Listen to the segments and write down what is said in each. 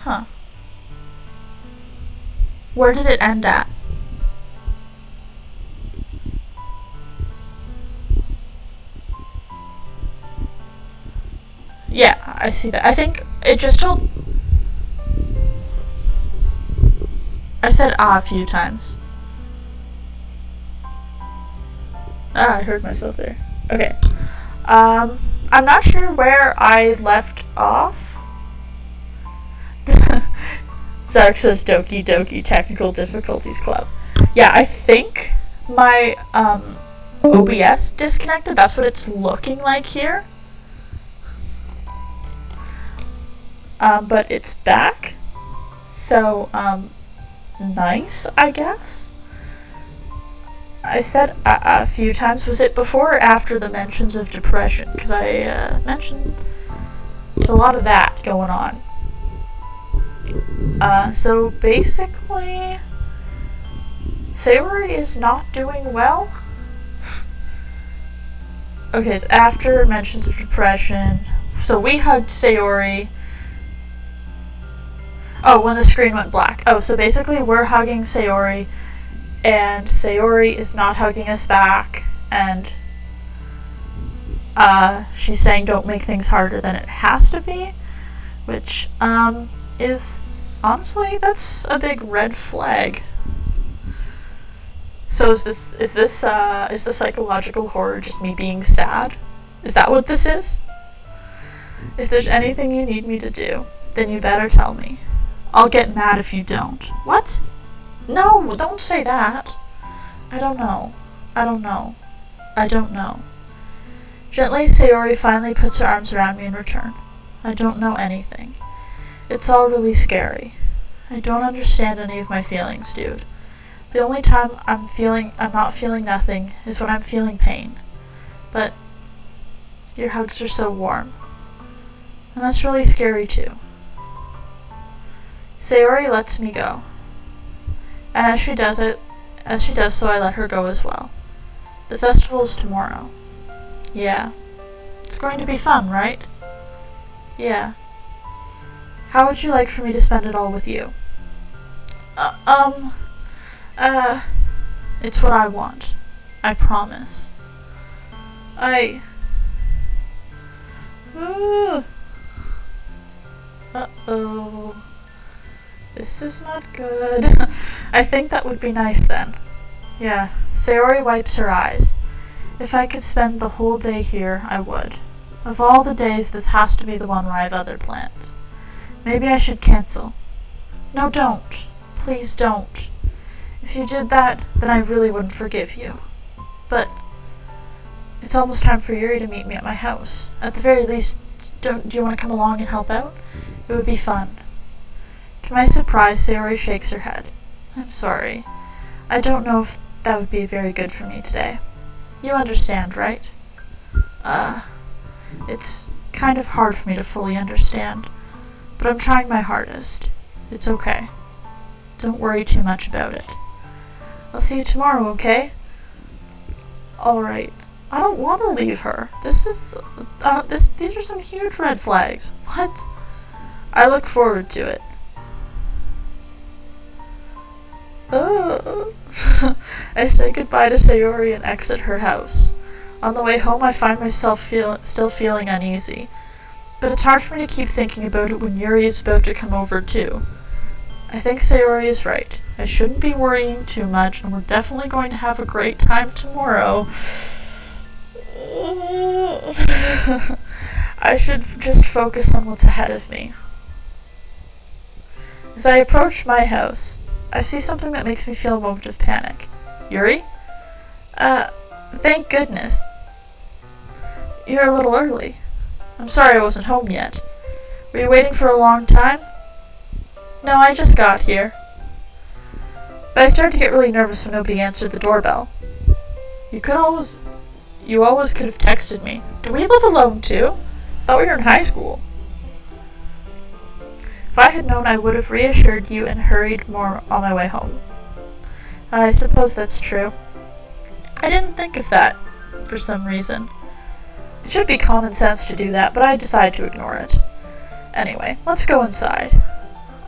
Huh. Where did it end at? Yeah, I see that. I think it just told. I said a few times. Ah, I heard myself there. Okay. Um, I'm not sure where I left off. Zark says Doki Doki Technical Difficulties Club. Yeah, I think my OBS disconnected. That's what it's looking like here. But it's back. So, nice, I guess. I said a few times. Was it before or after the mentions of depression? Because I mentioned there's a lot of that going on. So basically, Sayori is not doing well. Okay, it's after mentions of depression. So we hugged Sayori. Oh, when the screen went black. Oh, so basically we're hugging Sayori, and Sayori is not hugging us back, and she's saying don't make things harder than it has to be, which is honestly, that's a big red flag. So is the psychological horror just me being sad? Is that what this is? If there's anything you need me to do, then you better tell me. I'll get mad if you don't. What? No, don't say that. I don't know. I don't know. I don't know. Gently, Sayori finally puts her arms around me in return. I don't know anything. It's all really scary. I don't understand any of my feelings, dude. The only time I'm not feeling nothing is when I'm feeling pain. But your hugs are so warm. And that's really scary too. Sayori lets me go. And as she does so, I let her go as well. The festival is tomorrow. Yeah. It's going to be fun, right? Yeah. How would you like for me to spend it all with you? It's what I want. I promise. Ooh. Uh-oh. This is not good. I think that would be nice then. Yeah. Sayori wipes her eyes. If I could spend the whole day here, I would. Of all the days, this has to be the one where I have other plans. Maybe I should cancel. No, don't. Please don't. If you did that, then I really wouldn't forgive you. But it's almost time for Yuri to meet me at my house. At the very least, do you want to come along and help out? It would be fun. To my surprise, Sayori shakes her head. I'm sorry. I don't know if that would be very good for me today. You understand, right? It's kind of hard for me to fully understand, but I'm trying my hardest. It's okay. Don't worry too much about it. I'll see you tomorrow, okay? Alright. I don't want to leave her. These are some huge red flags. What? I look forward to it. Oh. I say goodbye to Sayori and exit her house. On the way home, I find myself still feeling uneasy. But it's hard for me to keep thinking about it when Yuri is about to come over too. I think Sayori is right. I shouldn't be worrying too much, and we're definitely going to have a great time tomorrow. I should just focus on what's ahead of me. As I approach my house, I see something that makes me feel a moment of panic. Yuri? Thank goodness. You're a little early. I'm sorry I wasn't home yet. Were you waiting for a long time? No, I just got here. But I started to get really nervous when nobody answered the doorbell. You always could have texted me. Do we live alone too? Thought we were in high school. If I had known, I would have reassured you and hurried more on my way home. I suppose that's true. I didn't think of that, for some reason. It should be common sense to do that, but I decided to ignore it. Anyway, let's go inside.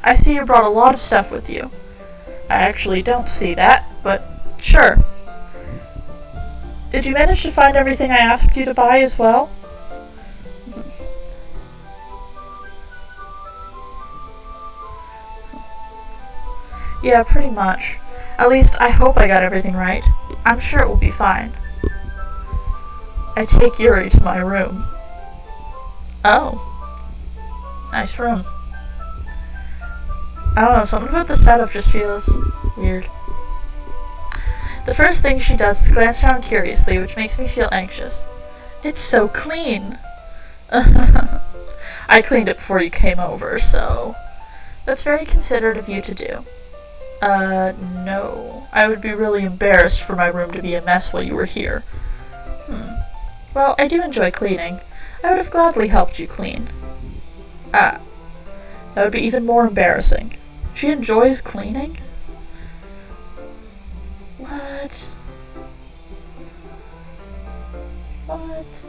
I see you brought a lot of stuff with you. I actually don't see that, but sure. Did you manage to find everything I asked you to buy as well? Yeah, pretty much. At least, I hope I got everything right. I'm sure it will be fine. I take Yuri to my room. Oh. Nice room. I don't know, something about the setup just feels weird. The first thing she does is glance around curiously, which makes me feel anxious. It's so clean. I cleaned it before you came over, so... That's very considerate of you to do. No. I would be really embarrassed for my room to be a mess while you were here. Well, I do enjoy cleaning. I would have gladly helped you clean. Ah. That would be even more embarrassing. She enjoys cleaning? What? What?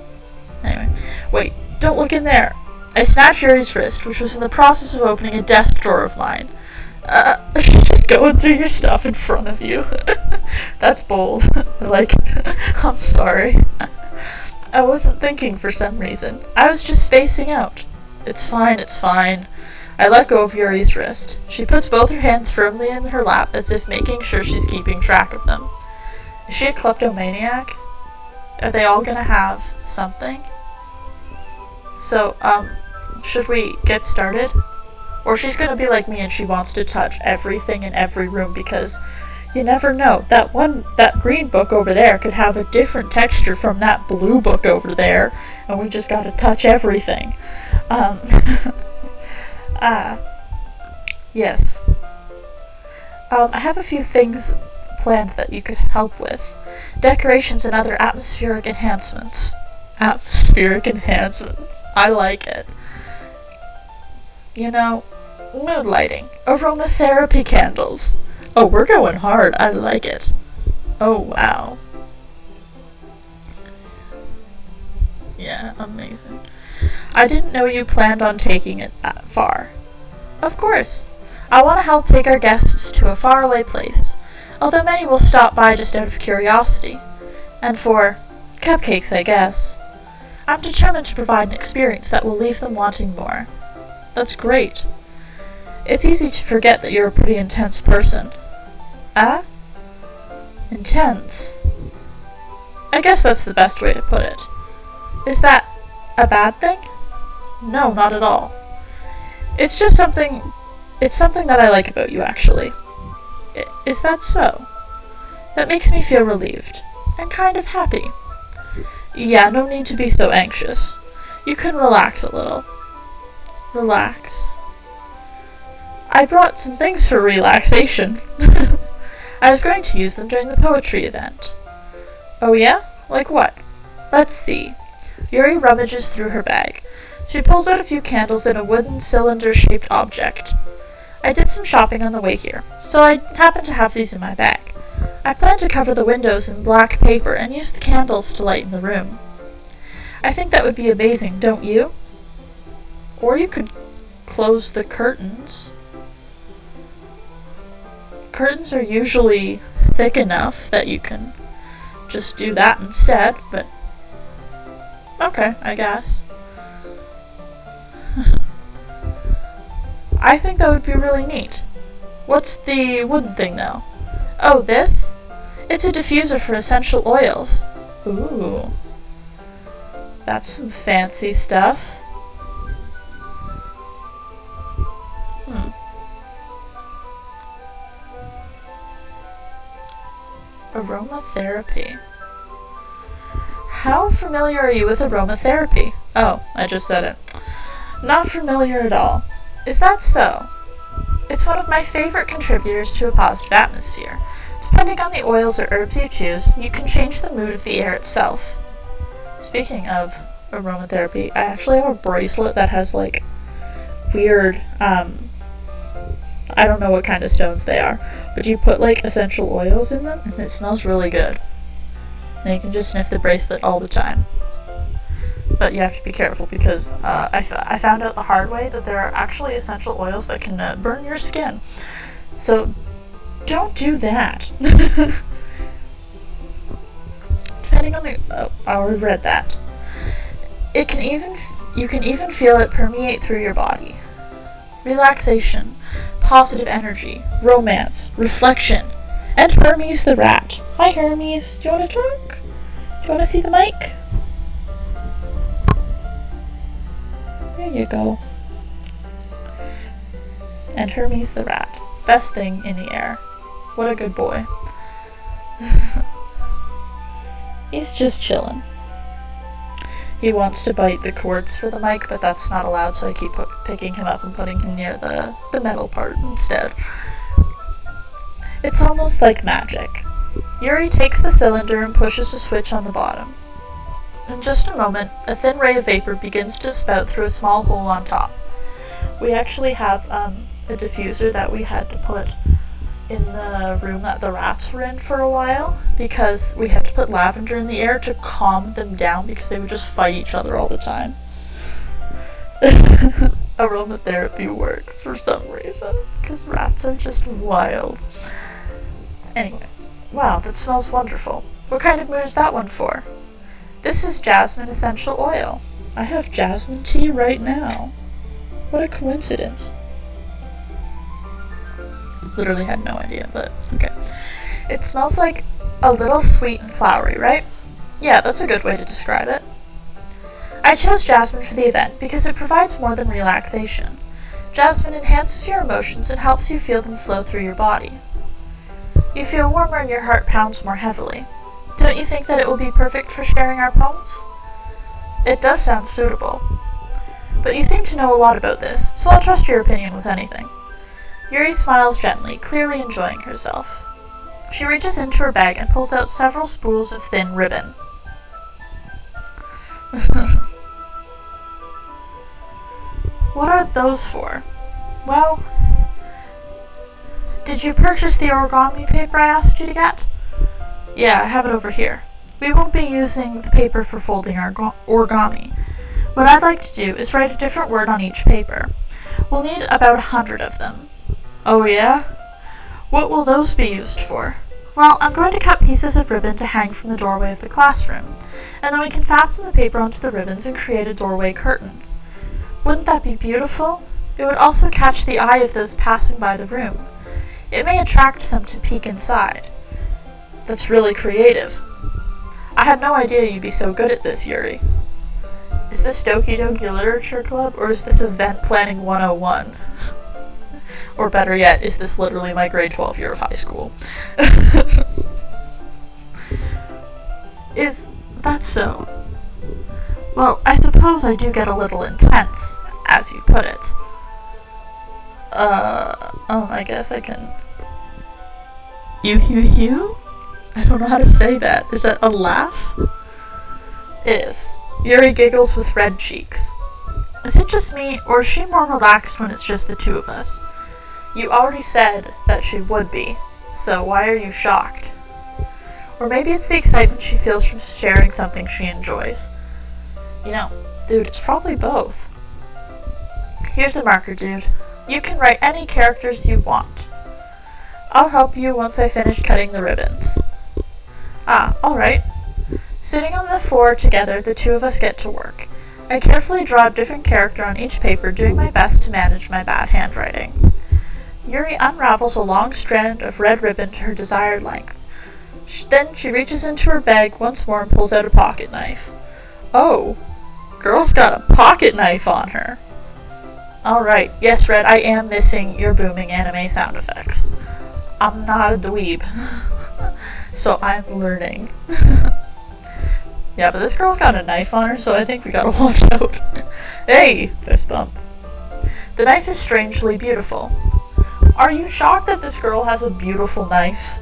Anyway. Wait, don't look in there! I snatched Yuri's wrist, which was in the process of opening a desk drawer of mine. Just going through your stuff in front of you. That's bold. I'm sorry. I wasn't thinking for some reason. I was just spacing out. It's fine, it's fine. I let go of Yuri's wrist. She puts both her hands firmly in her lap as if making sure she's keeping track of them. Is she a kleptomaniac? Are they all gonna have something? So, should we get started? Or she's gonna be like me and she wants to touch everything in every room because you never know. That green book over there could have a different texture from that blue book over there, and we just gotta touch everything. Yes. I have a few things planned that you could help with. Decorations and other atmospheric enhancements. Atmospheric enhancements. I like it. You know, mood lighting, aromatherapy candles. Oh, we're going hard. I like it. Oh, wow. Yeah, amazing. I didn't know you planned on taking it that far. Of course. I want to help take our guests to a faraway place, although many will stop by just out of curiosity. And for cupcakes, I guess. I'm determined to provide an experience that will leave them wanting more. That's great. It's easy to forget that you're a pretty intense person. Ah? Intense. I guess that's the best way to put it. Is that a bad thing? No, not at all. It's just something that I like about you, actually. Is that so? That makes me feel relieved. And kind of happy. Yeah, no need to be so anxious. You can relax a little. Relax. I brought some things for relaxation. I was going to use them during the poetry event. Oh yeah? Like what? Let's see. Yuri rummages through her bag. She pulls out a few candles and a wooden cylinder-shaped object. I did some shopping on the way here, so I happen to have these in my bag. I plan to cover the windows in black paper and use the candles to lighten the room. I think that would be amazing, don't you? Or you could close the curtains. Curtains are usually thick enough that you can just do that instead, but okay, I guess. I think that would be really neat. What's the wooden thing, though? Oh, this? It's a diffuser for essential oils. Ooh. That's some fancy stuff. Aromatherapy. How familiar are you with aromatherapy? Oh, I just said it. Not familiar at all. Is that so? It's one of my favorite contributors to a positive atmosphere. Depending on the oils or herbs you choose, you can change the mood of the air itself. Speaking of aromatherapy, I actually have a bracelet that has like weird, I don't know what kind of stones they are, but you put like essential oils in them and it smells really good. And you can just sniff the bracelet all the time. but you have to be careful because I found out the hard way that there are actually essential oils that can burn your skin. So don't do that. Depending on the... Oh, I already read that. You can even feel it permeate through your body. Relaxation, positive energy, romance, reflection, and Hermes the rat. Hi Hermes, do you want to talk? Do you want to see the mic? There you go. And Hermes the rat. Best thing in the air. What a good boy. He's just chilling. He wants to bite the cords for the mic, but that's not allowed, so I keep picking him up and putting him near the metal part instead. It's almost like magic. Yuri takes the cylinder and pushes a switch on the bottom. In just a moment, a thin ray of vapor begins to spout through a small hole on top. We actually have a diffuser that we had to put in the room that the rats were in for a while, because we had to put lavender in the air to calm them down because they would just fight each other all the time. Aromatherapy works for some reason, because rats are just wild. Anyway, wow, that smells wonderful. What kind of mood is that one for? This is jasmine essential oil. I have jasmine tea right now. What a coincidence. Literally had no idea, but okay. It smells like a little sweet and flowery, right? Yeah, that's a good way to describe it. I chose jasmine for the event because it provides more than relaxation. Jasmine enhances your emotions and helps you feel them flow through your body. You feel warmer and your heart pounds more heavily. Don't you think that it will be perfect for sharing our poems? It does sound suitable. But you seem to know a lot about this, so I'll trust your opinion with anything. Yuri smiles gently, clearly enjoying herself. She reaches into her bag and pulls out several spools of thin ribbon. What are those for? Well, did you purchase the origami paper I asked you to get? Yeah, I have it over here. We won't be using the paper for folding our origami. What I'd like to do is write a different word on each paper. We'll need about 100 of them. Oh yeah? What will those be used for? Well, I'm going to cut pieces of ribbon to hang from the doorway of the classroom, and then we can fasten the paper onto the ribbons and create a doorway curtain. Wouldn't that be beautiful? It would also catch the eye of those passing by the room. It may attract some to peek inside. That's really creative. I had no idea you'd be so good at this, Yuri. Is this Doki Doki Literature Club, or is this Event Planning 101? Or better yet, is this literally my grade 12 year of high school? Is that so? Well, I suppose I do get a little intense, as you put it. I guess I can... You? I don't know how to say that. Is that a laugh? It is. Yuri giggles with red cheeks. Is it just me, or is she more relaxed when it's just the two of us? You already said that she would be, so why are you shocked? Or maybe it's the excitement she feels from sharing something she enjoys. You know, dude, it's probably both. Here's a marker, dude. You can write any characters you want. I'll help you once I finish cutting the ribbons. Ah, alright. Sitting on the floor together, the two of us get to work. I carefully draw a different character on each paper, doing my best to manage my bad handwriting. Yuri unravels a long strand of red ribbon to her desired length. Then she reaches into her bag once more and pulls out a pocket knife. Oh, girl's got a pocket knife on her. Alright, yes, Red, I am missing your booming anime sound effects. I'm not a dweeb, so I'm learning. Yeah, but this girl's got a knife on her, so I think we gotta watch out. Hey! Fist bump. The knife is strangely beautiful. Are you shocked that this girl has a beautiful knife?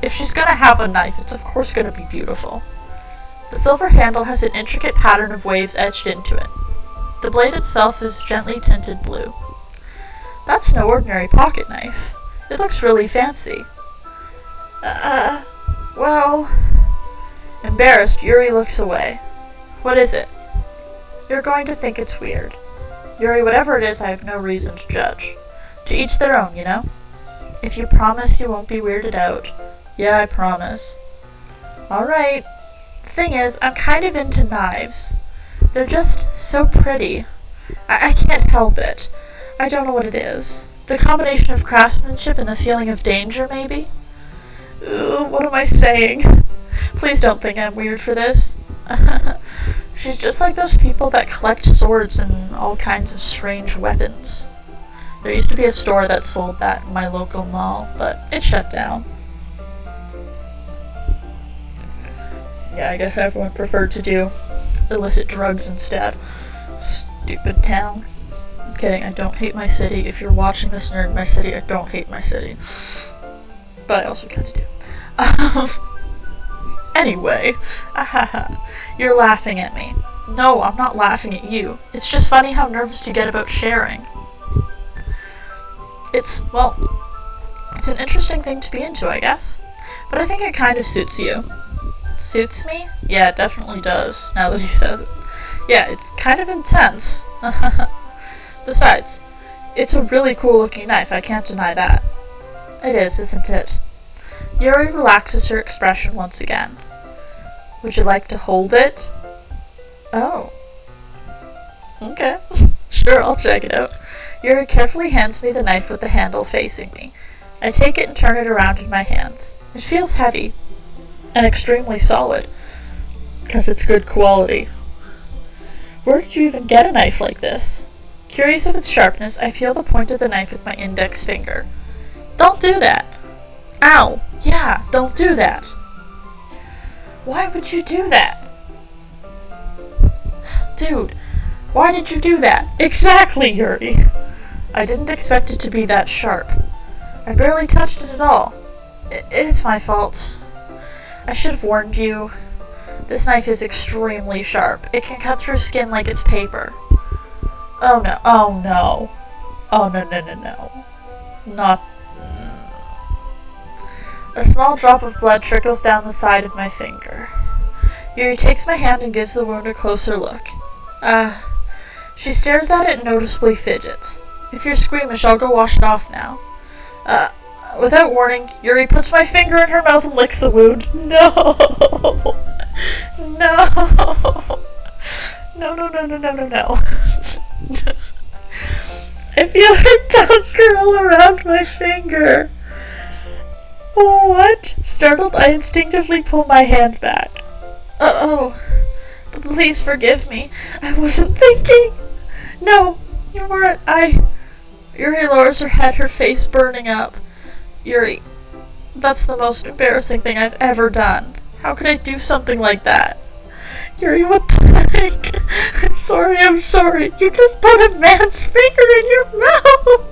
If she's gonna have a knife, it's of course gonna be beautiful. The silver handle has an intricate pattern of waves etched into it. The blade itself is gently tinted blue. That's no ordinary pocket knife. It looks really fancy. Well... Embarrassed, Yuri looks away. What is it? You're going to think it's weird. Yuri, whatever it is, I have no reason to judge. To each their own, you know? If you promise you won't be weirded out. Yeah, I promise. Alright. The thing is, I'm kind of into knives. They're just so pretty. I can't help it. I don't know what it is. The combination of craftsmanship and the feeling of danger, maybe? Ooh, what am I saying? Please don't think I'm weird for this. She's just like those people that collect swords and all kinds of strange weapons. There used to be a store that sold that in my local mall, but it shut down. Yeah, I guess everyone preferred to do illicit drugs instead. Stupid town. I'm kidding, I don't hate my city. If you're watching this nerd in my city, I don't hate my city. But I also kinda do. Anyway, you're laughing at me. No, I'm not laughing at you. It's just funny how nervous you get about sharing. It's an interesting thing to be into, I guess. But I think it kind of suits you. Suits me? Yeah, it definitely does, now that he says it. Yeah, it's kind of intense. Besides, it's a really cool looking knife, I can't deny that. It is, isn't it? Yuri relaxes her expression once again. Would you like to hold it? Oh. Okay. Sure, I'll check it out. Yuri carefully hands me the knife with the handle facing me. I take it and turn it around in my hands. It feels heavy and extremely solid, because it's good quality. Where did you even get a knife like this? Curious of its sharpness, I feel the point of the knife with my index finger. Don't do that! Ow! Yeah, don't do that! Why would you do that? Dude, why did you do that? Exactly, Yuri! I didn't expect it to be that sharp. I barely touched it at all. It's my fault. I should have warned you. This knife is extremely sharp. It can cut through skin like it's paper. Oh no, oh no. Oh no. Not... A small drop of blood trickles down the side of my finger. Yuri takes my hand and gives the wound a closer look. She stares at it and noticeably fidgets. If you're squeamish, I'll go wash it off now. Without warning, Yuri puts my finger in her mouth and licks the wound. No! No! No. I feel her tongue curl around my finger. What? Startled, I instinctively pull my hand back. Uh-oh. Please forgive me. I wasn't thinking. No, you weren't. Yuri lowers her head, her face burning up. Yuri, that's the most embarrassing thing I've ever done. How could I do something like that? Yuri, what the heck? I'm sorry. You just put a man's finger in your mouth.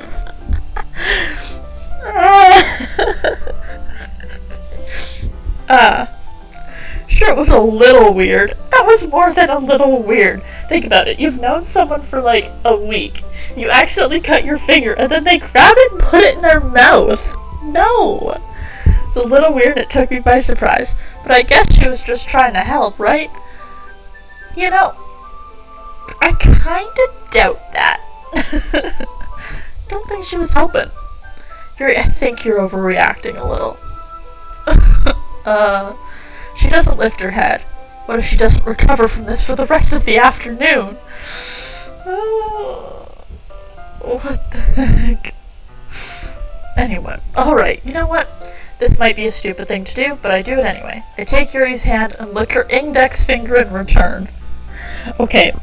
Sure, it was a little weird. That was more than a little weird. Think about it. You've known someone for like a week. You accidentally cut your finger, and then they grab it and put it in their mouth. No. It's a little weird. It took me by surprise. But I guess she was just trying to help, right? You know, I kinda doubt that. Don't think she was helping. Yuri, I think you're overreacting a little. She doesn't lift her head. What if she doesn't recover from this for the rest of the afternoon? What the heck? Anyway, alright, you know what? This might be a stupid thing to do, but I do it anyway. I take Yuri's hand and lick her index finger in return. Okay.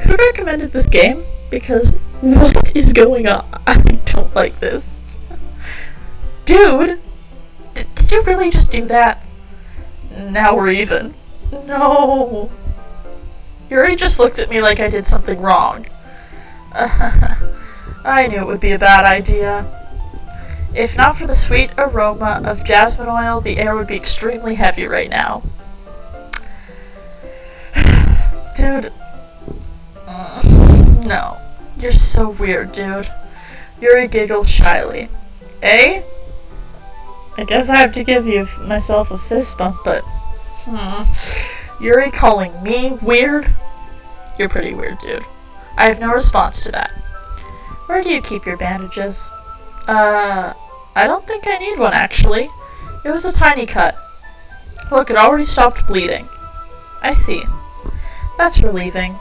Who recommended this game? Because what is going on? I don't like this. Dude! Did you really just do that? Now we're even. No. Yuri just looked at me like I did something wrong. I knew it would be a bad idea. If not for the sweet aroma of jasmine oil, the air would be extremely heavy right now. Dude. No. You're so weird, dude. Yuri giggles shyly. Eh? I guess I have to give myself a fist bump, but... Yuri calling me weird? You're pretty weird, dude. I have no response to that. Where do you keep your bandages? I don't think I need one, actually. It was a tiny cut. Look, it already stopped bleeding. I see. That's relieving.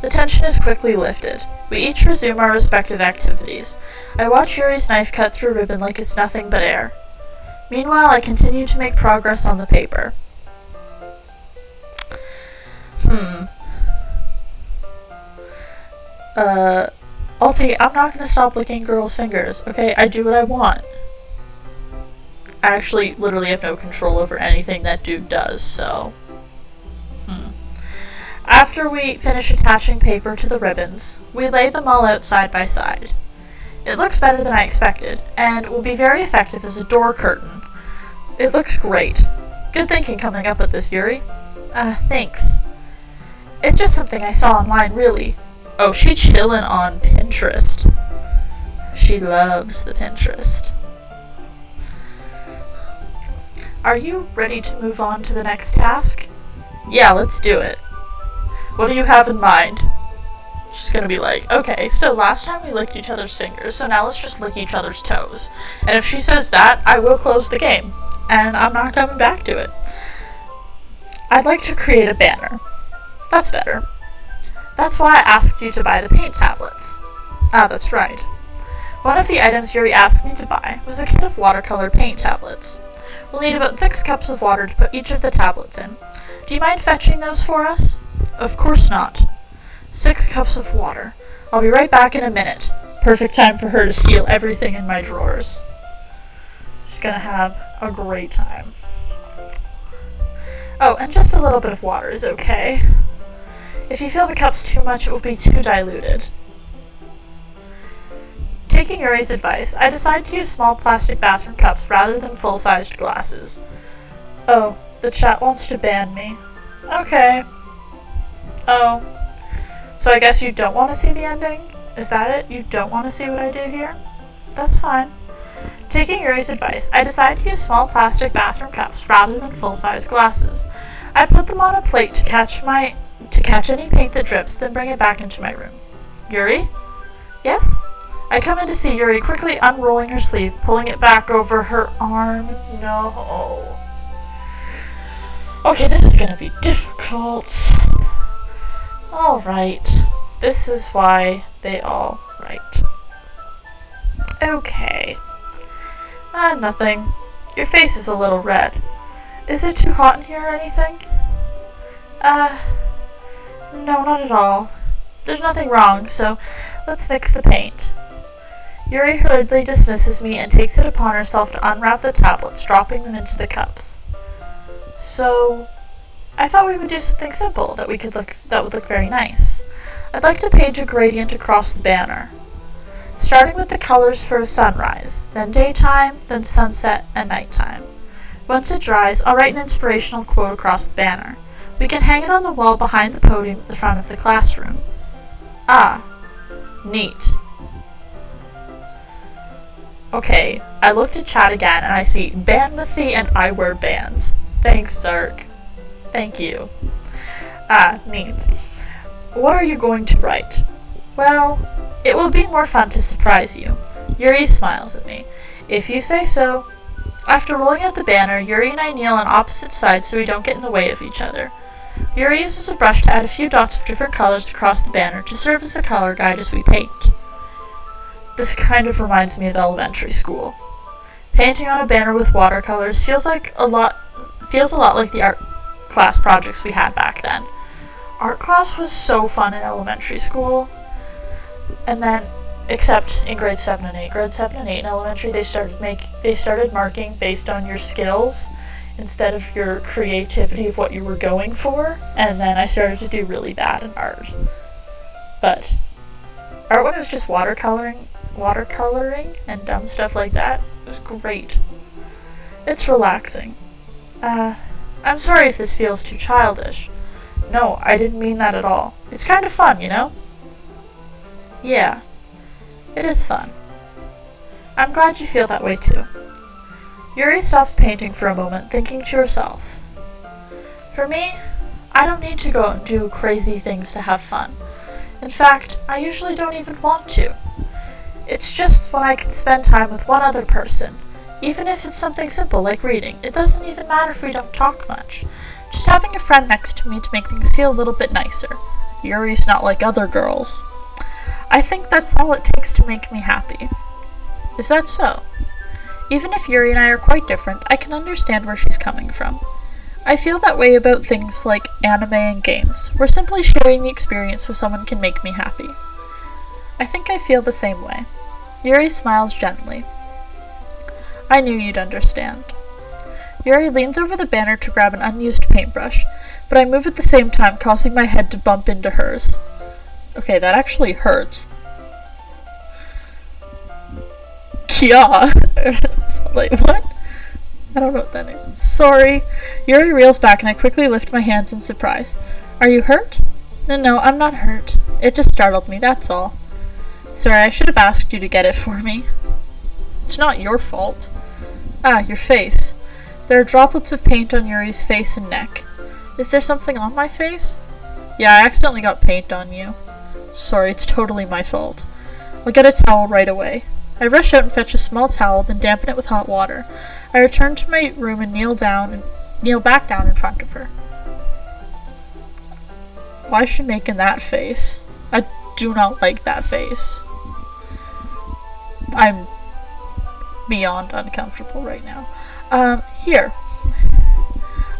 The tension is quickly lifted. We each resume our respective activities. I watch Yuri's knife cut through ribbon like it's nothing but air. Meanwhile, I continue to make progress on the paper. Alti, I'm not gonna stop licking girls' fingers, okay? I do what I want. I actually literally have no control over anything that dude does, so... After we finish attaching paper to the ribbons, we lay them all out side by side. It looks better than I expected, and will be very effective as a door curtain. It looks great. Good thinking coming up with this, Yuri. Thanks. It's just something I saw online, really. Oh, she chillin' on Pinterest. She loves the Pinterest. Are you ready to move on to the next task? Yeah, let's do it. What do you have in mind? She's gonna be like, okay, so last time we licked each other's fingers, so now let's just lick each other's toes. And if she says that, I will close the game. And I'm not coming back to it. I'd like to create a banner. That's better. That's why I asked you to buy the paint tablets. Ah, that's right. One of the items Yuri asked me to buy was a kit of watercolor paint tablets. We'll need about 6 cups of water to put each of the tablets in. Do you mind fetching those for us? Of course not. 6 cups of water. I'll be right back in a minute. Perfect time for her to steal everything in my drawers. She's gonna have a great time. Oh, and just a little bit of water is okay. If you feel the cup's too much, it will be too diluted. Taking Yuri's advice, I decided to use small plastic bathroom cups rather than full-sized glasses. Oh, the chat wants to ban me. Okay. Oh. So I guess you don't want to see the ending? Is that it? You don't want to see what I do here? That's fine. Taking Yuri's advice, I decided to use small plastic bathroom cups rather than full-size glasses. I put them on a plate to catch any paint that drips, then bring it back into my room. Yuri? Yes? I come in to see Yuri quickly unrolling her sleeve, pulling it back over her arm. No. Okay, this is gonna be difficult. Alright. This is why they all write. Okay. Nothing. Your face is a little red. Is it too hot in here or anything? No, not at all. There's nothing wrong, so let's mix the paint. Yuri hurriedly dismisses me and takes it upon herself to unwrap the tablets, dropping them into the cups. So, I thought we would do something simple that would look very nice. I'd like to paint a gradient across the banner, starting with the colors for a sunrise, then daytime, then sunset, and nighttime. Once it dries, I'll write an inspirational quote across the banner. We can hang it on the wall behind the podium at the front of the classroom. Ah, neat. Okay, I looked at chat again and I see Banmathy and I wear bands. Thanks, Zark. Thank you. Ah, neat. What are you going to write? Well, it will be more fun to surprise you. Yuri smiles at me. If you say so. After rolling out the banner, Yuri and I kneel on opposite sides so we don't get in the way of each other. Yuri uses a brush to add a few dots of different colors across the banner to serve as a color guide as we paint. This kind of reminds me of elementary school. Painting on a banner with watercolors feels a lot like the art class projects we had back then. Art class was so fun in elementary school. And then, except in grade 7 and 8. Grade 7 and 8 in elementary, they started marking based on your skills instead of your creativity of what you were going for. And then I started to do really bad in art. But art when it was just watercoloring and dumb stuff like that was great. It's relaxing. I'm sorry if this feels too childish. No, I didn't mean that at all. It's kind of fun, you know? Yeah, it is fun. I'm glad you feel that way too. Yuri stops painting for a moment, thinking to herself. For me, I don't need to go out and do crazy things to have fun. In fact, I usually don't even want to. It's just when I can spend time with one other person, even if it's something simple like reading. It doesn't even matter if we don't talk much. Just having a friend next to me to make things feel a little bit nicer. Yuri's not like other girls. I think that's all it takes to make me happy. Is that so? Even if Yuri and I are quite different, I can understand where she's coming from. I feel that way about things like anime and games, where simply sharing the experience with someone can make me happy. I think I feel the same way. Yuri smiles gently. I knew you'd understand. Yuri leans over the banner to grab an unused paintbrush, but I move at the same time, causing my head to bump into hers. Okay, that actually hurts. Kia! Like, what? I don't know what that is. Sorry. Yuri reels back and I quickly lift my hands in surprise. Are you hurt? No, I'm not hurt. It just startled me, that's all. Sorry, I should have asked you to get it for me. It's not your fault. Ah, your face. There are droplets of paint on Yuri's face and neck. Is there something on my face? Yeah, I accidentally got paint on you. Sorry, it's totally my fault. I'll get a towel right away. I rush out and fetch a small towel, then dampen it with hot water. I return to my room and kneel back down in front of her. Why is she making that face? I do not like that face. I'm beyond uncomfortable right now. Here.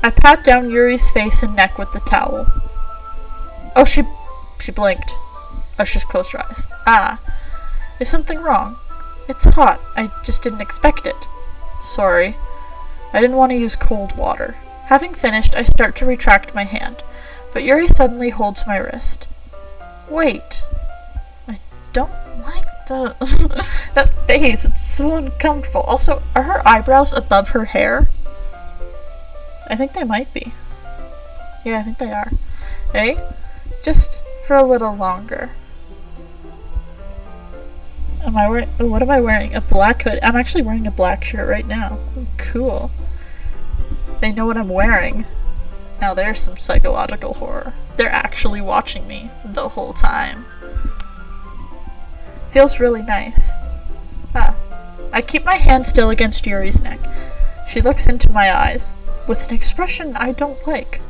I pat down Yuri's face and neck with the towel. Oh, she blinked. Oh, she's closed her eyes. Ah. Is something wrong? It's hot. I just didn't expect it. Sorry. I didn't want to use cold water. Having finished, I start to retract my hand, but Yuri suddenly holds my wrist. Wait. I don't like that face. It's so uncomfortable. Also, are her eyebrows above her hair? I think they might be. Yeah, I think they are. Hey? Just for a little longer. Am I wearing... Oh, what am I wearing? A black hood. I'm actually wearing a black shirt right now. Oh, cool. They know what I'm wearing. Now there's some psychological horror. They're actually watching me the whole time. Feels really nice. Ah. I keep my hand still against Yuri's neck. She looks into my eyes, with an expression I don't like.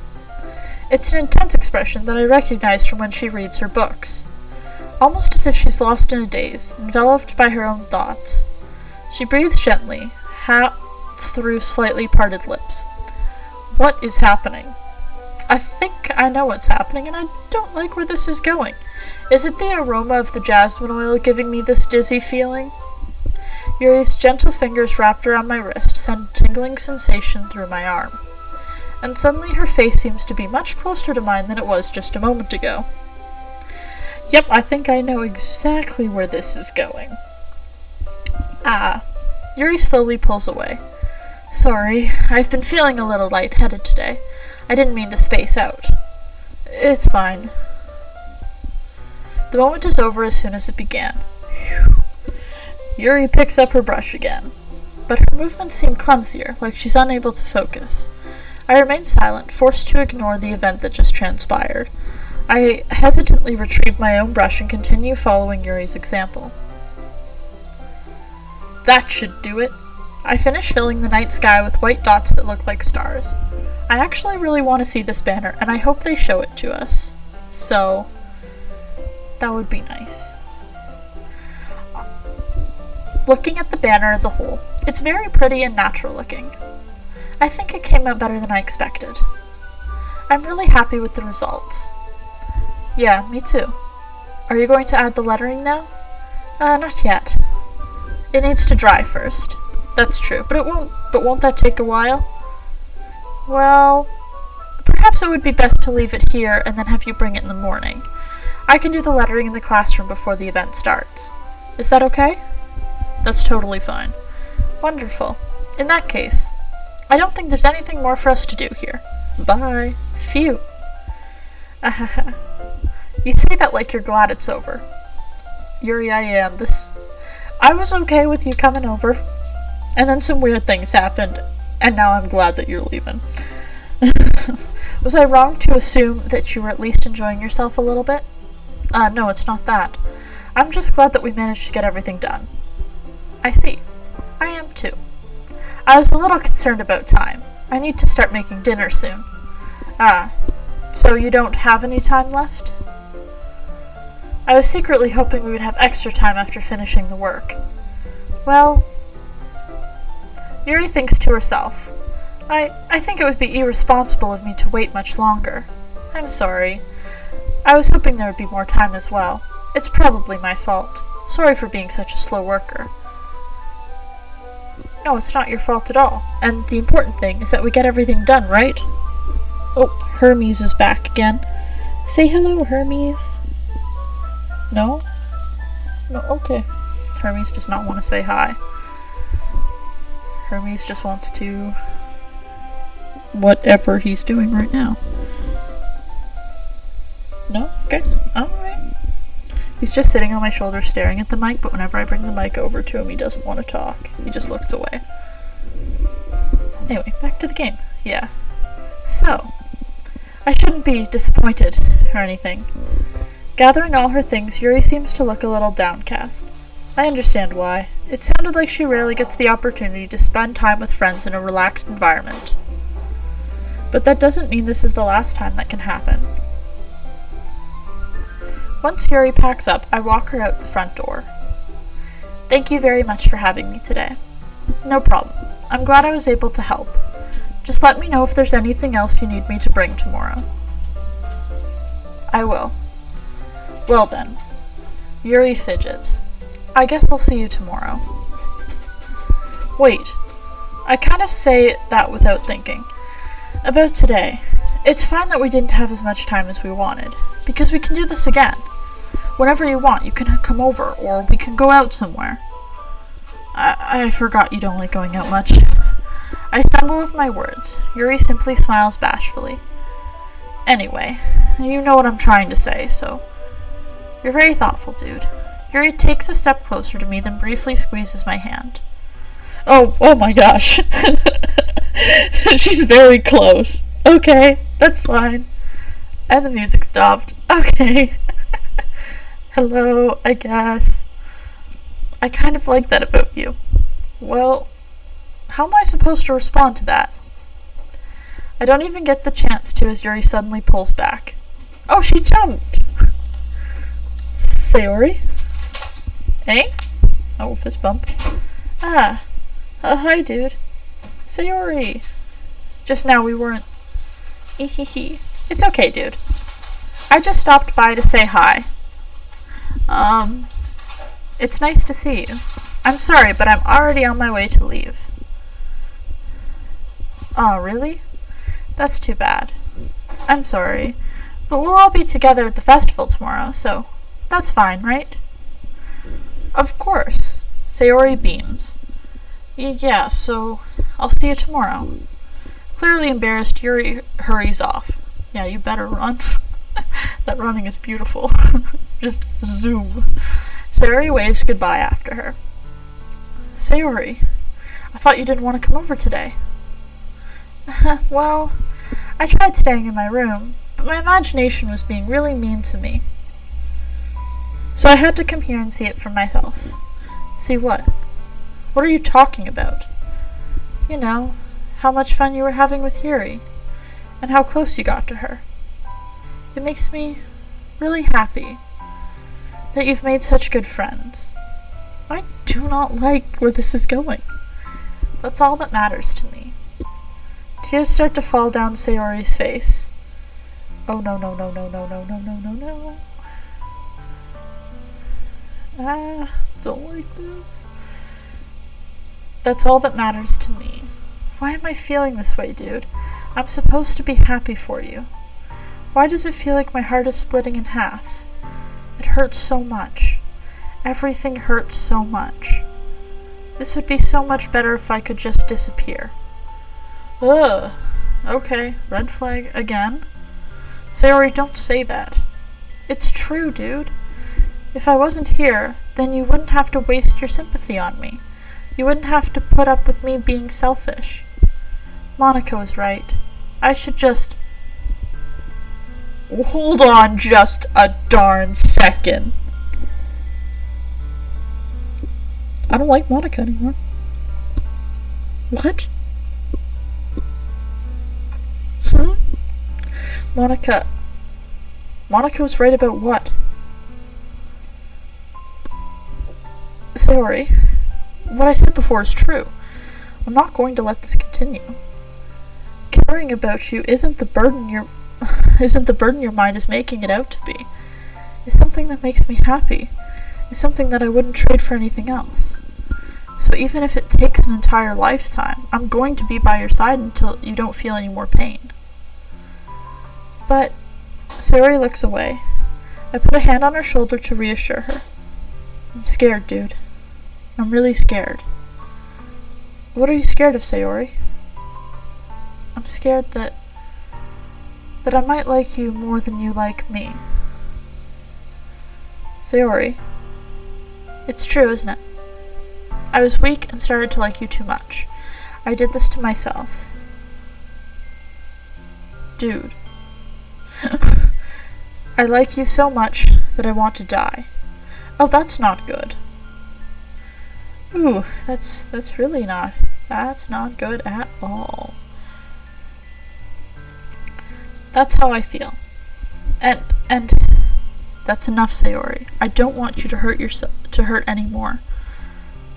It's an intense expression that I recognize from when she reads her books. Almost as if she's lost in a daze, enveloped by her own thoughts. She breathes gently, half through slightly parted lips. What is happening? I think I know what's happening, and I don't like where this is going. Is it the aroma of the jasmine oil giving me this dizzy feeling? Yuri's gentle fingers wrapped around my wrist send a tingling sensation through my arm. And suddenly her face seems to be much closer to mine than it was just a moment ago. Yep, I think I know exactly where this is going. Ah. Yuri slowly pulls away. Sorry, I've been feeling a little lightheaded today. I didn't mean to space out. It's fine. The moment is over as soon as it began. Yuri picks up her brush again, but her movements seem clumsier, like she's unable to focus. I remain silent, forced to ignore the event that just transpired. I hesitantly retrieve my own brush and continue following Yuri's example. That should do it. I finish filling the night sky with white dots that look like stars. I actually really want to see this banner, and I hope they show it to us. So, that would be nice. Looking at the banner as a whole, it's very pretty and natural looking. I think it came out better than I expected. I'm really happy with the results. Yeah, me too. Are you going to add the lettering now? Not yet. It needs to dry first. That's true, but won't that take a while? Well, perhaps it would be best to leave it here and then have you bring it in the morning. I can do the lettering in the classroom before the event starts. Is that okay? That's totally fine. Wonderful. In that case, I don't think there's anything more for us to do here. Bye. Phew. Ahaha. You say that like you're glad it's over. Yuri, I am. I was okay with you coming over, and then some weird things happened, and now I'm glad that you're leaving. Was I wrong to assume that you were at least enjoying yourself a little bit? No, it's not that. I'm just glad that we managed to get everything done. I see. I am too. I was a little concerned about time. I need to start making dinner soon. Ah, so you don't have any time left? I was secretly hoping we would have extra time after finishing the work. Well, Yuri thinks to herself. I think it would be irresponsible of me to wait much longer. I'm sorry. I was hoping there would be more time as well. It's probably my fault. Sorry for being such a slow worker. No, it's not your fault at all. And the important thing is that we get everything done, right? Oh, Hermes is back again. Say hello, Hermes. No? No, okay. Hermes does not want to say hi. Hermes just wants to... whatever he's doing right now. No? Okay. Alright. He's just sitting on my shoulder staring at the mic, but whenever I bring the mic over to him, he doesn't want to talk. He just looks away. Anyway, back to the game. Yeah. So, I shouldn't be disappointed or anything. Gathering all her things, Yuri seems to look a little downcast. I understand why. It sounded like she rarely gets the opportunity to spend time with friends in a relaxed environment. But that doesn't mean this is the last time that can happen. Once Yuri packs up, I walk her out the front door. Thank you very much for having me today. No problem. I'm glad I was able to help. Just let me know if there's anything else you need me to bring tomorrow. I will. Well then. Yuri fidgets. I guess I'll see you tomorrow. Wait. I kind of say that without thinking. About today. It's fine that we didn't have as much time as we wanted, because we can do this again. Whenever you want, you can come over, or we can go out somewhere. I forgot you don't like going out much. I stumble with my words. Yuri simply smiles bashfully. Anyway, you know what I'm trying to say, so... You're very thoughtful, dude. Yuri takes a step closer to me, then briefly squeezes my hand. Oh my gosh. She's very close. Okay, that's fine. And the music stopped. Okay. Hello, I guess. I kind of like that about you. Well, how am I supposed to respond to that? I don't even get the chance to as Yuri suddenly pulls back. Oh, she jumped! Sayori? Eh? Oh, fist bump. Ah. Hi, dude. Sayori. Just now we weren't... Ehehe. It's okay, dude. I just stopped by to say hi. It's nice to see you. I'm sorry, but I'm already on my way to leave. Oh, really? That's too bad. I'm sorry. But we'll all be together at the festival tomorrow, so that's fine, right? Of course. Sayori beams. Yeah, so I'll see you tomorrow. Clearly embarrassed, Yuri hurries off. Yeah, you better run. That running is beautiful. Just zoom. Sayori waves goodbye after her. Sayori, I thought you didn't want to come over today. Well, I tried staying in my room, but my imagination was being really mean to me. So I had to come here and see it for myself. See what? What are you talking about? You know, how much fun you were having with Yuri, and how close you got to her. It makes me really happy that you've made such good friends. I do not like where this is going. That's all that matters to me. Tears start to fall down Sayori's face. Oh no no no no no no no no no no. Don't like this. That's all that matters to me. Why am I feeling this way, dude? I'm supposed to be happy for you. Why does it feel like my heart is splitting in half? It hurts so much. Everything hurts so much. This would be so much better if I could just disappear. Ugh. Okay, red flag again. Sayori, don't say that. It's true, dude. If I wasn't here, then you wouldn't have to waste your sympathy on me. You wouldn't have to put up with me being selfish. Monica was right. I should just... Hold on just a darn second. I don't like Monica anymore. What? Monica was right about what? Sayori, what I said before is true. I'm not going to let this continue. Caring about you isn't the burden your mind is making it out to be. It's something that makes me happy. It's something that I wouldn't trade for anything else. So even if it takes an entire lifetime, I'm going to be by your side until you don't feel any more pain. But Sayori looks away. I put a hand on her shoulder to reassure her. I'm scared, dude. I'm really scared. What are you scared of, Sayori? I'm scared that I might like you more than you like me. Sayori, it's true, isn't it? I was weak and started to like you too much. I did this to myself. Dude. I like you so much that I want to die. Oh, that's not good. Ooh, that's really not. That's not good at all. That's how I feel. And that's enough, Sayori. I don't want you to hurt anymore.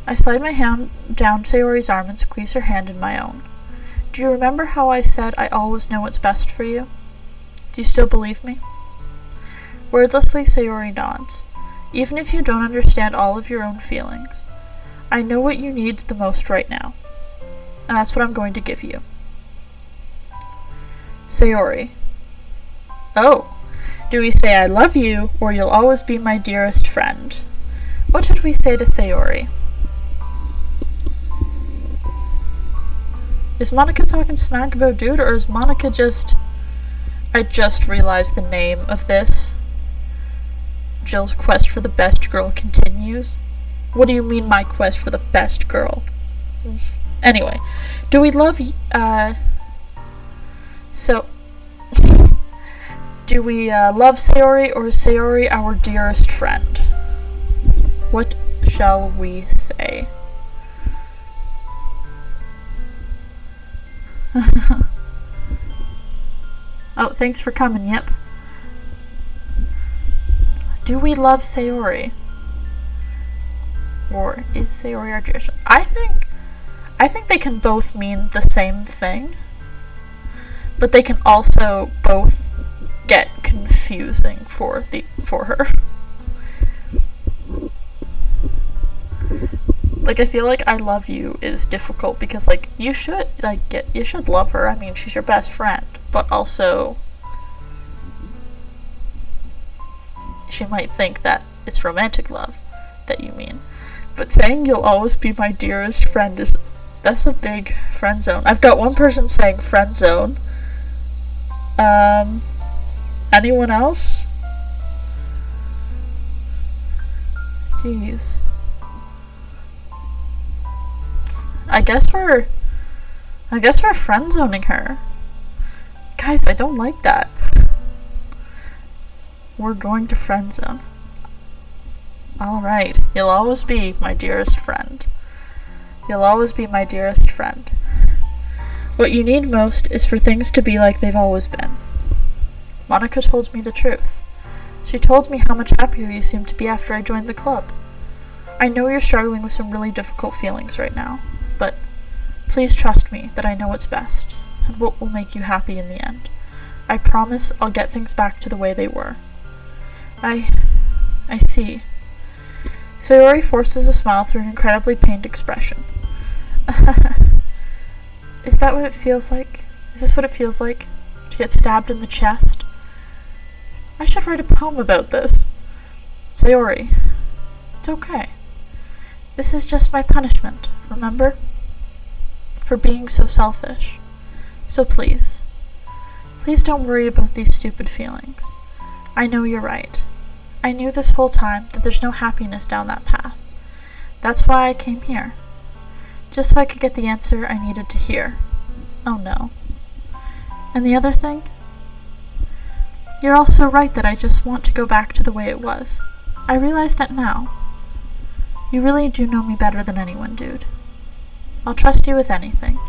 I slide my hand down Sayori's arm and squeeze her hand in my own. Do you remember how I said I always know what's best for you? Do you still believe me? Wordlessly, Sayori nods. Even if you don't understand all of your own feelings, I know what you need the most right now. And that's what I'm going to give you. Sayori. Oh, do we say I love you, or you'll always be my dearest friend? What should we say to Sayori? Is Monica talking smack about dude, or is Monica just... I just realized the name of this. Jill's quest for the best girl continues. What do you mean my quest for the best girl? Anyway, do we love so do we love Sayori, or is Sayori our dearest friend? What shall we say? Oh, thanks for coming, yep. Do we love Sayori? Or is Sayori our dearest friend? I think they can both mean the same thing, but they can also both get confusing for her. Like, I feel like I love you is difficult because, like, you should love her. I mean, she's your best friend, but also she might think that it's romantic love that you mean. But saying you'll always be my dearest friend that's a big friend zone. I've got one person saying friend zone. Anyone else? Jeez. I guess we're friend zoning her. Guys, I don't like that. We're going to friend zone. Alright, you'll always be my dearest friend. You'll always be my dearest friend. What you need most is for things to be like they've always been. Monica told me the truth. She told me how much happier you seemed to be after I joined the club. I know you're struggling with some really difficult feelings right now, but please trust me that I know what's best, and what will make you happy in the end. I promise I'll get things back to the way they were. I see. Sayori forces a smile through an incredibly pained expression. Is that what it feels like? Is this what it feels like? To get stabbed in the chest? I should write a poem about this. Sayori, it's okay. This is just my punishment, remember? For being so selfish. So please don't worry about these stupid feelings. I know you're right. I knew this whole time that there's no happiness down that path. That's why I came here. Just so I could get the answer I needed to hear. Oh no. And the other thing? You're also right that I just want to go back to the way it was. I realize that now. You really do know me better than anyone, dude. I'll trust you with anything.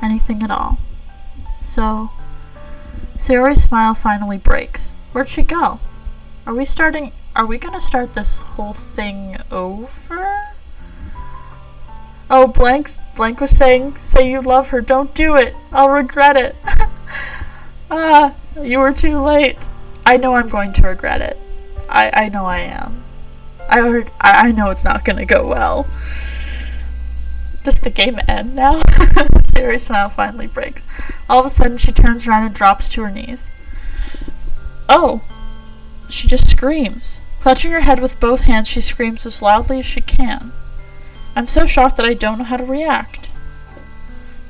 Anything at all. So, Sayori's smile finally breaks. Where'd she go? Are we gonna start this whole thing over? Oh, Blank was saying, say you love her, don't do it. I'll regret it. You were too late. I know I'm going to regret it. I know I am. I know it's not gonna go well. Does the game end now? Sayori's smile finally breaks. All of a sudden, she turns around and drops to her knees. Oh! She just screams. Clutching her head with both hands, she screams as loudly as she can. I'm so shocked that I don't know how to react.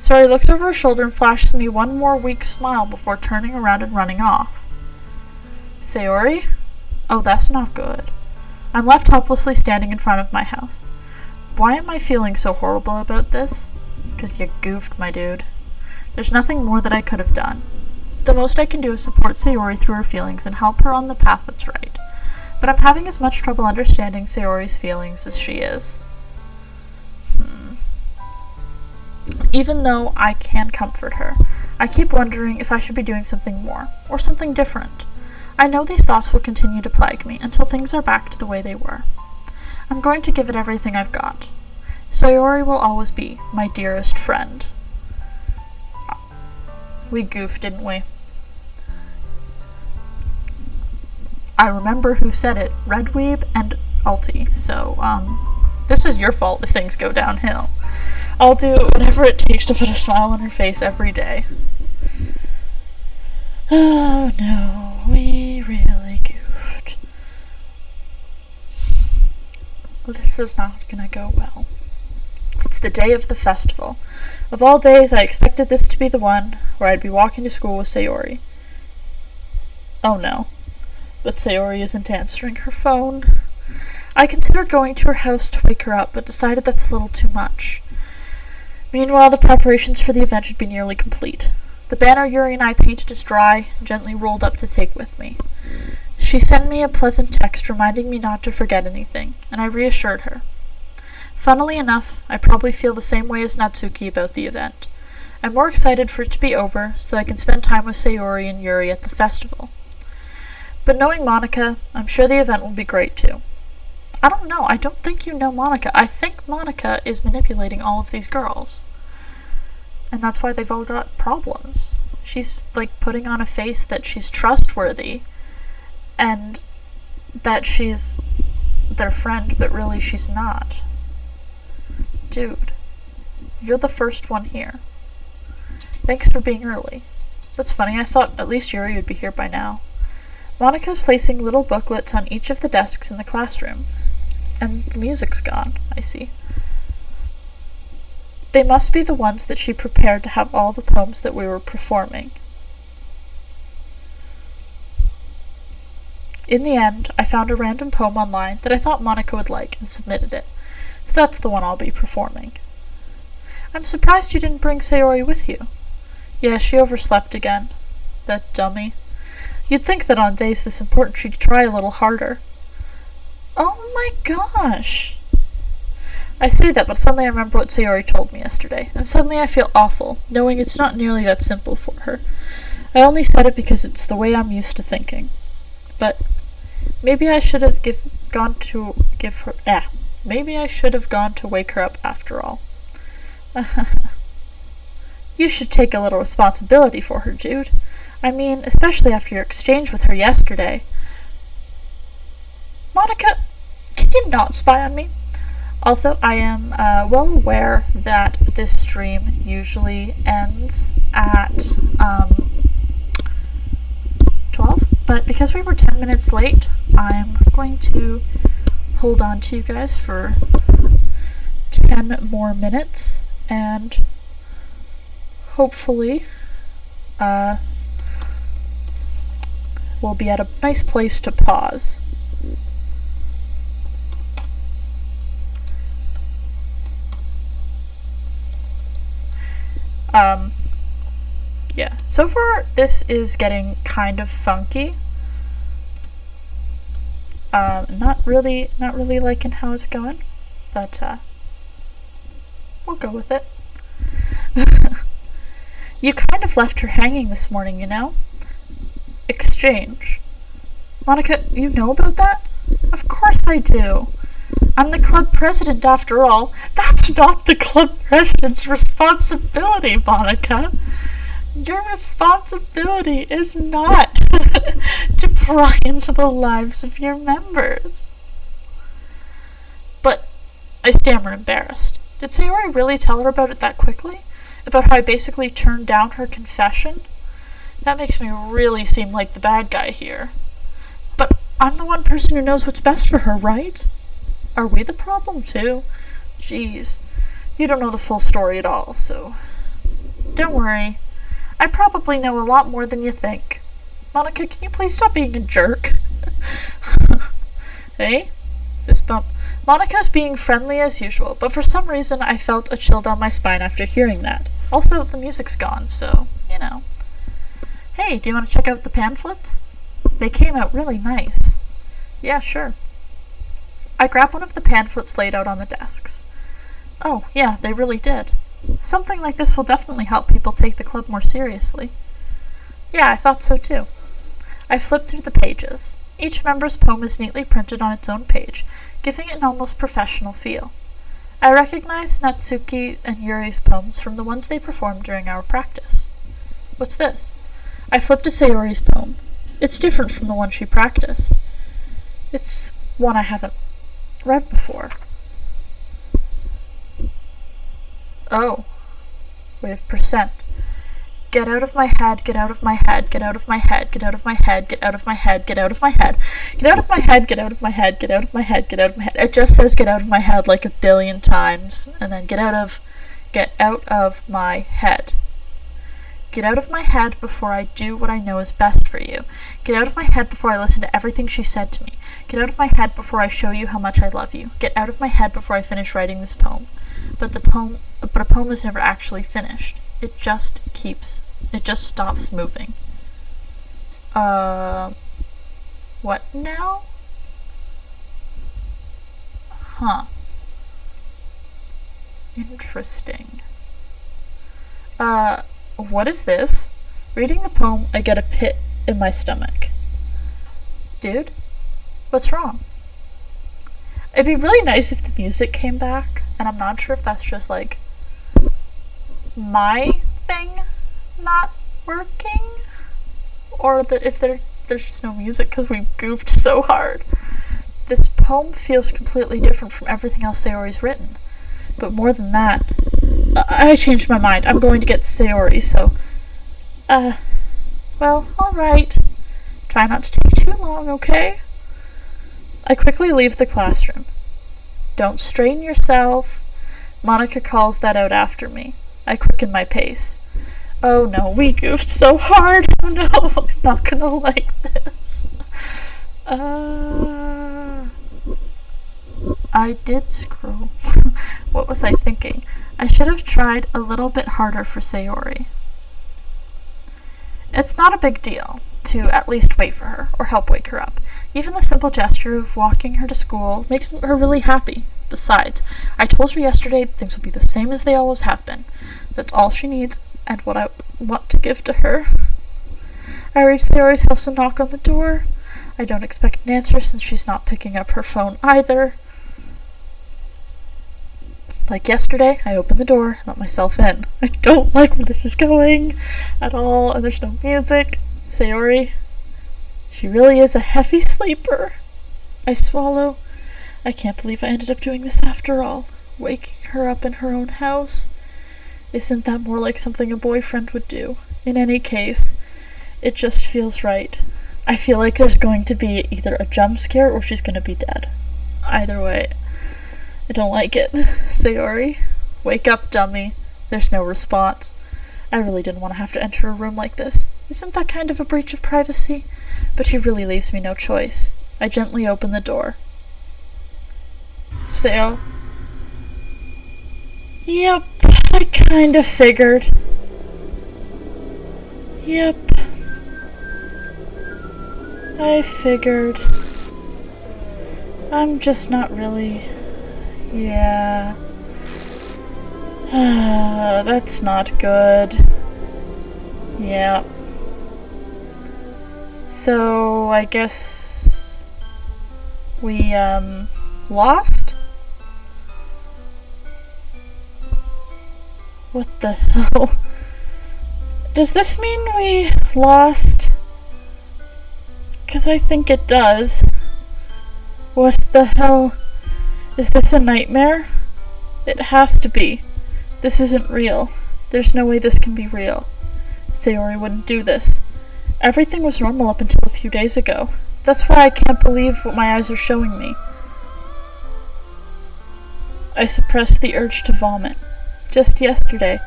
Sayori looks over her shoulder and flashes me one more weak smile before turning around and running off. Sayori? Oh, that's not good. I'm left helplessly standing in front of my house. Why am I feeling so horrible about this? 'Cause you goofed, my dude. There's nothing more that I could have done. The most I can do is support Sayori through her feelings and help her on the path that's right. But I'm having as much trouble understanding Sayori's feelings as she is. Even though I can comfort her, I keep wondering if I should be doing something more, or something different. I know these thoughts will continue to plague me until things are back to the way they were. I'm going to give it everything I've got. Sayori will always be my dearest friend. We goofed, didn't we? I remember who said it, Redweeb and Ulti, so, this is your fault if things go downhill. I'll do whatever it takes to put a smile on her face every day. Oh no, we really goofed. This is not gonna go well. It's the day of the festival. Of all days, I expected this to be the one where I'd be walking to school with Sayori. Oh no. But Sayori isn't answering her phone. I considered going to her house to wake her up, but decided that's a little too much. Meanwhile, the preparations for the event should be nearly complete. The banner Yuri and I painted is dry and gently rolled up to take with me. She sent me a pleasant text reminding me not to forget anything, and I reassured her. Funnily enough, I probably feel the same way as Natsuki about the event. I'm more excited for it to be over so that I can spend time with Sayori and Yuri at the festival. But knowing Monika, I'm sure the event will be great too. I don't know, I don't think you know Monika. I think Monika is manipulating all of these girls. And that's why they've all got problems. She's like putting on a face that she's trustworthy and that she's their friend, but really she's not. Dude, you're the first one here. Thanks for being early. That's funny, I thought at least Yuri would be here by now. Monika's placing little booklets on each of the desks in the classroom. And the music's gone, I see. They must be the ones that she prepared to have all the poems that we were performing. In the end, I found a random poem online that I thought Monika would like and submitted it. So that's the one I'll be performing. I'm surprised you didn't bring Sayori with you. Yeah, she overslept again. That dummy. You'd think that on days this important she'd try a little harder. Oh my gosh! I say that, but suddenly I remember what Sayori told me yesterday, and suddenly I feel awful, knowing it's not nearly that simple for her. I only said it because it's the way I'm used to thinking. But maybe I should have gone to wake her up after all. You should take a little responsibility for her, Jude. I mean, especially after your exchange with her yesterday. Monika, can you not spy on me? Also, I am well aware that this stream usually ends at 12, but because we were 10 minutes late, I'm going to hold on to you guys for 10 more minutes, and hopefully we'll be at a nice place to pause. Yeah, so far this is getting kind of funky, Not really liking how it's going, but, we'll go with it. You kind of left her hanging this morning, you know? Exchange. Monica, you know about that? Of course I do. I'm the club president after all. That's not the club president's responsibility, Monica. Your responsibility is not to pry into the lives of your members. But I stammer, embarrassed. Did Sayori really tell her about it that quickly? About how I basically turned down her confession? That makes me really seem like the bad guy here. But I'm the one person who knows what's best for her, right? Are we the problem too? Jeez, you don't know the full story at all, so... Don't worry. I probably know a lot more than you think. Monica, can you please stop being a jerk? Hey? Fist bump. Monica's being friendly as usual, but for some reason I felt a chill down my spine after hearing that. Also, the music's gone, so, you know. Hey, do you want to check out the pamphlets? They came out really nice. Yeah, sure. I grabbed one of the pamphlets laid out on the desks. Oh, yeah, they really did. Something like this will definitely help people take the club more seriously. Yeah, I thought so too. I flipped through the pages. Each member's poem is neatly printed on its own page, giving it an almost professional feel. I recognized Natsuki and Yuri's poems from the ones they performed during our practice. What's this? I flipped to Sayori's poem. It's different from the one she practiced. It's one I haven't read before. Oh. We have percent. Get out of my head, get out of my head, get out of my head, get out of my head, get out of my head, get out of my head, get out of my head, get out of my head, get out of my head, get out of my head. It just says get out of my head like a billion times, and then get out of my head. Get out of my head before I do what I know is best for you. Get out of my head before I listen to everything she said to me. Get out of my head before I show you how much I love you. Get out of my head before I finish writing this poem. But a poem is never actually finished. It just stops moving. What now? Huh. Interesting. What is this? Reading the poem, I get a pit in my stomach. Dude, what's wrong? It'd be really nice if the music came back, and I'm not sure if that's just, like, my thing not working, or if there's just no music because we goofed so hard. This poem feels completely different from everything else Sayori's written. But more than that, I changed my mind. I'm going to get Sayori, so... well, alright. Try not to take too long, okay? I quickly leave the classroom. Don't strain yourself. Monica calls that out after me. I quicken my pace. Oh no, we goofed so hard. Oh no, I'm not gonna like this. I did screw. What was I thinking? I should have tried a little bit harder for Sayori. It's not a big deal to at least wait for her, or help wake her up. Even the simple gesture of walking her to school makes her really happy. Besides, I told her yesterday things will be the same as they always have been. That's all she needs, and what I want to give to her. I reach Sayori's house and knock on the door. I don't expect an answer since she's not picking up her phone either. Like yesterday, I open the door and let myself in. I don't like where this is going at all, and there's no music. Sayori, she really is a heavy sleeper. I swallow. I can't believe I ended up doing this after all. Waking her up in her own house. Isn't that more like something a boyfriend would do? In any case, it just feels right. I feel like there's going to be either a jump scare or she's going to be dead. Either way, I don't like it. Sayori, wake up, dummy. There's no response. I really didn't want to have to enter a room like this. Isn't that kind of a breach of privacy? But she really leaves me no choice. I gently open the door. Sayo. Yep, I kind of figured. Yep. I figured. I'm just not really... Yeah... That's not good. Yeah. So, I guess... we, lost? What the hell? Does this mean we lost? 'Cause I think it does. What the hell? Is this a nightmare? It has to be. This isn't real. There's no way this can be real. Sayori wouldn't do this. Everything was normal up until a few days ago. That's why I can't believe what my eyes are showing me. I suppressed the urge to vomit. Just yesterday,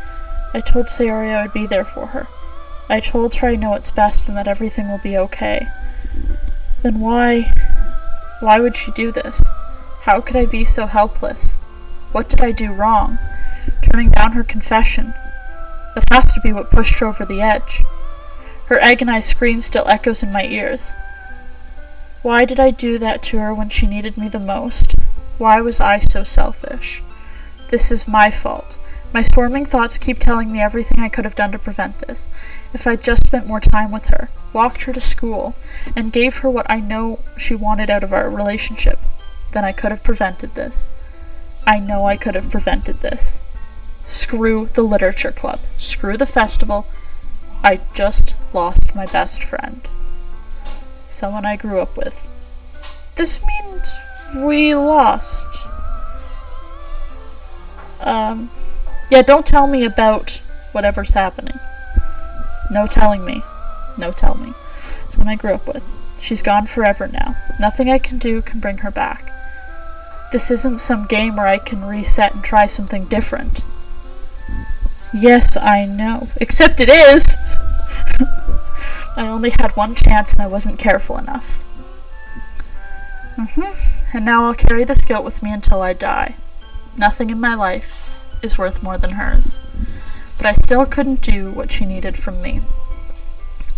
I told Sayori I would be there for her. I told her I know what's best and that everything will be okay. Then why would she do this? How could I be so helpless? What did I do wrong? Turning down her confession. That has to be what pushed her over the edge. Her agonized scream still echoes in my ears. Why did I do that to her when she needed me the most? Why was I so selfish? This is my fault. My swarming thoughts keep telling me everything I could have done to prevent this. If I'd just spent more time with her, walked her to school, and gave her what I know she wanted out of our relationship, then I could have prevented this. I know I could have prevented this. Screw the literature club. Screw the festival. I just lost my best friend. Someone I grew up with. This means we lost. Yeah, don't tell me about whatever's happening. No telling me. No tell me. Someone I grew up with. She's gone forever now. Nothing I can do can bring her back. This isn't some game where I can reset and try something different. Yes, I know. Except it is! I only had one chance and I wasn't careful enough. And now I'll carry this guilt with me until I die. Nothing in my life is worth more than hers. But I still couldn't do what she needed from me.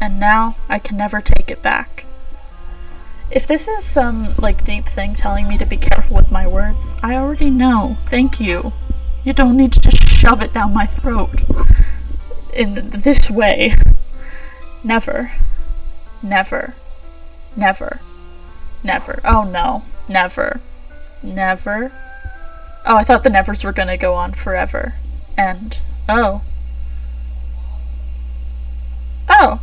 And now I can never take it back. If this is some, deep thing telling me to be careful with my words, I already know. Thank you. You don't need to just shove it down my throat. In this way. Never. Never. Never. Never. Oh no. Never. Never. Oh, I thought the nevers were gonna go on forever. And, oh. Oh.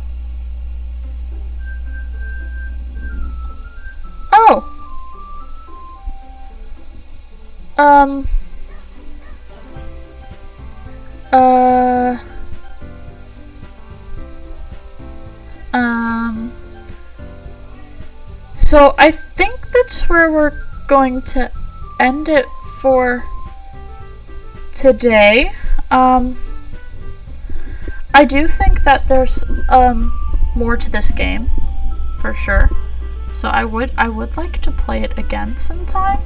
Oh. So I think that's where we're going to end it for today. I do think that there's more to this game, for sure. So I would like to play it again sometime.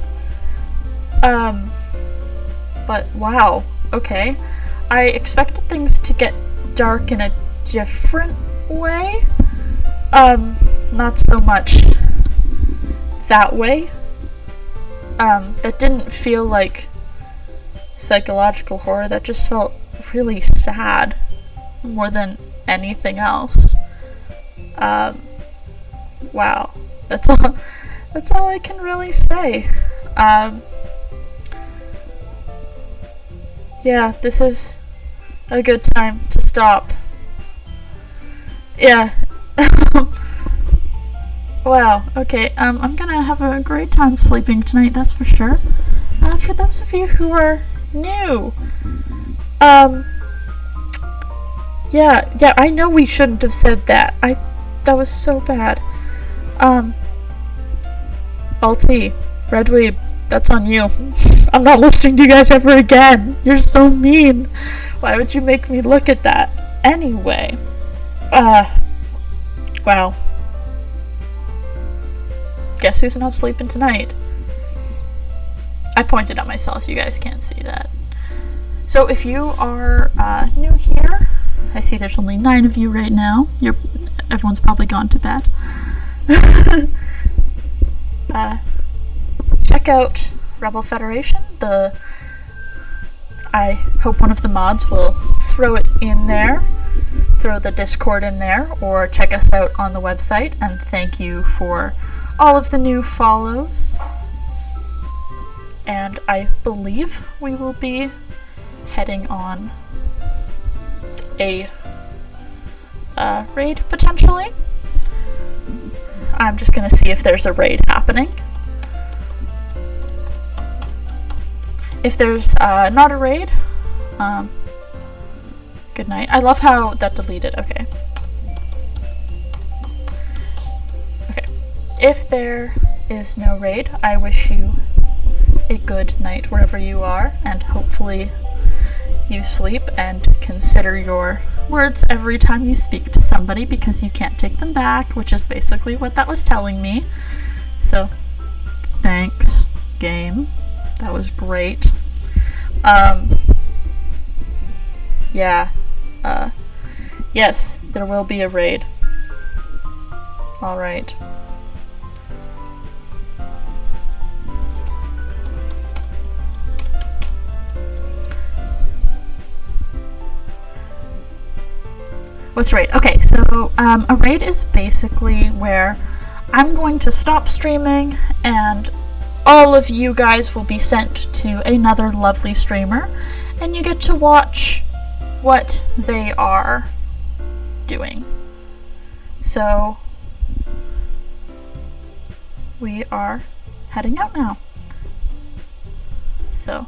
But wow, okay. I expected things to get dark in a different way. Not so much that way. That didn't feel like psychological horror. That just felt really sad more than anything else. Wow. That's all I can really say. Yeah, this is a good time to stop. Yeah. Wow, okay, I'm gonna have a great time sleeping tonight, that's for sure. For those of you who are new, yeah, I know we shouldn't have said that. That was so bad. Alti, Redweeb, that's on you. I'm not listening to you guys ever again. You're so mean. Why would you make me look at that? Anyway, wow. Guess who's not sleeping tonight? I pointed at myself, you guys can't see that. So if you are new here, I see there's only 9 of you right now. Everyone's probably gone to bed. check out Rebel Federation. I hope one of the mods will throw it in there, throw the Discord in there, or check us out on the website. And thank you for all of the new follows. And I believe we will be heading on a raid, potentially. I'm just gonna see if there's a raid happening. If there's not a raid, good night. I love how that deleted. Okay. If there is no raid, I wish you a good night wherever you are, and hopefully you sleep and consider your words every time you speak to somebody, because you can't take them back, which is basically what that was telling me. So, thanks, game. That was great. Yeah. Yes, there will be a raid. Alright. What's raid? Okay, so a raid is basically where I'm going to stop streaming and all of you guys will be sent to another lovely streamer and you get to watch what they are doing. So we are heading out now. So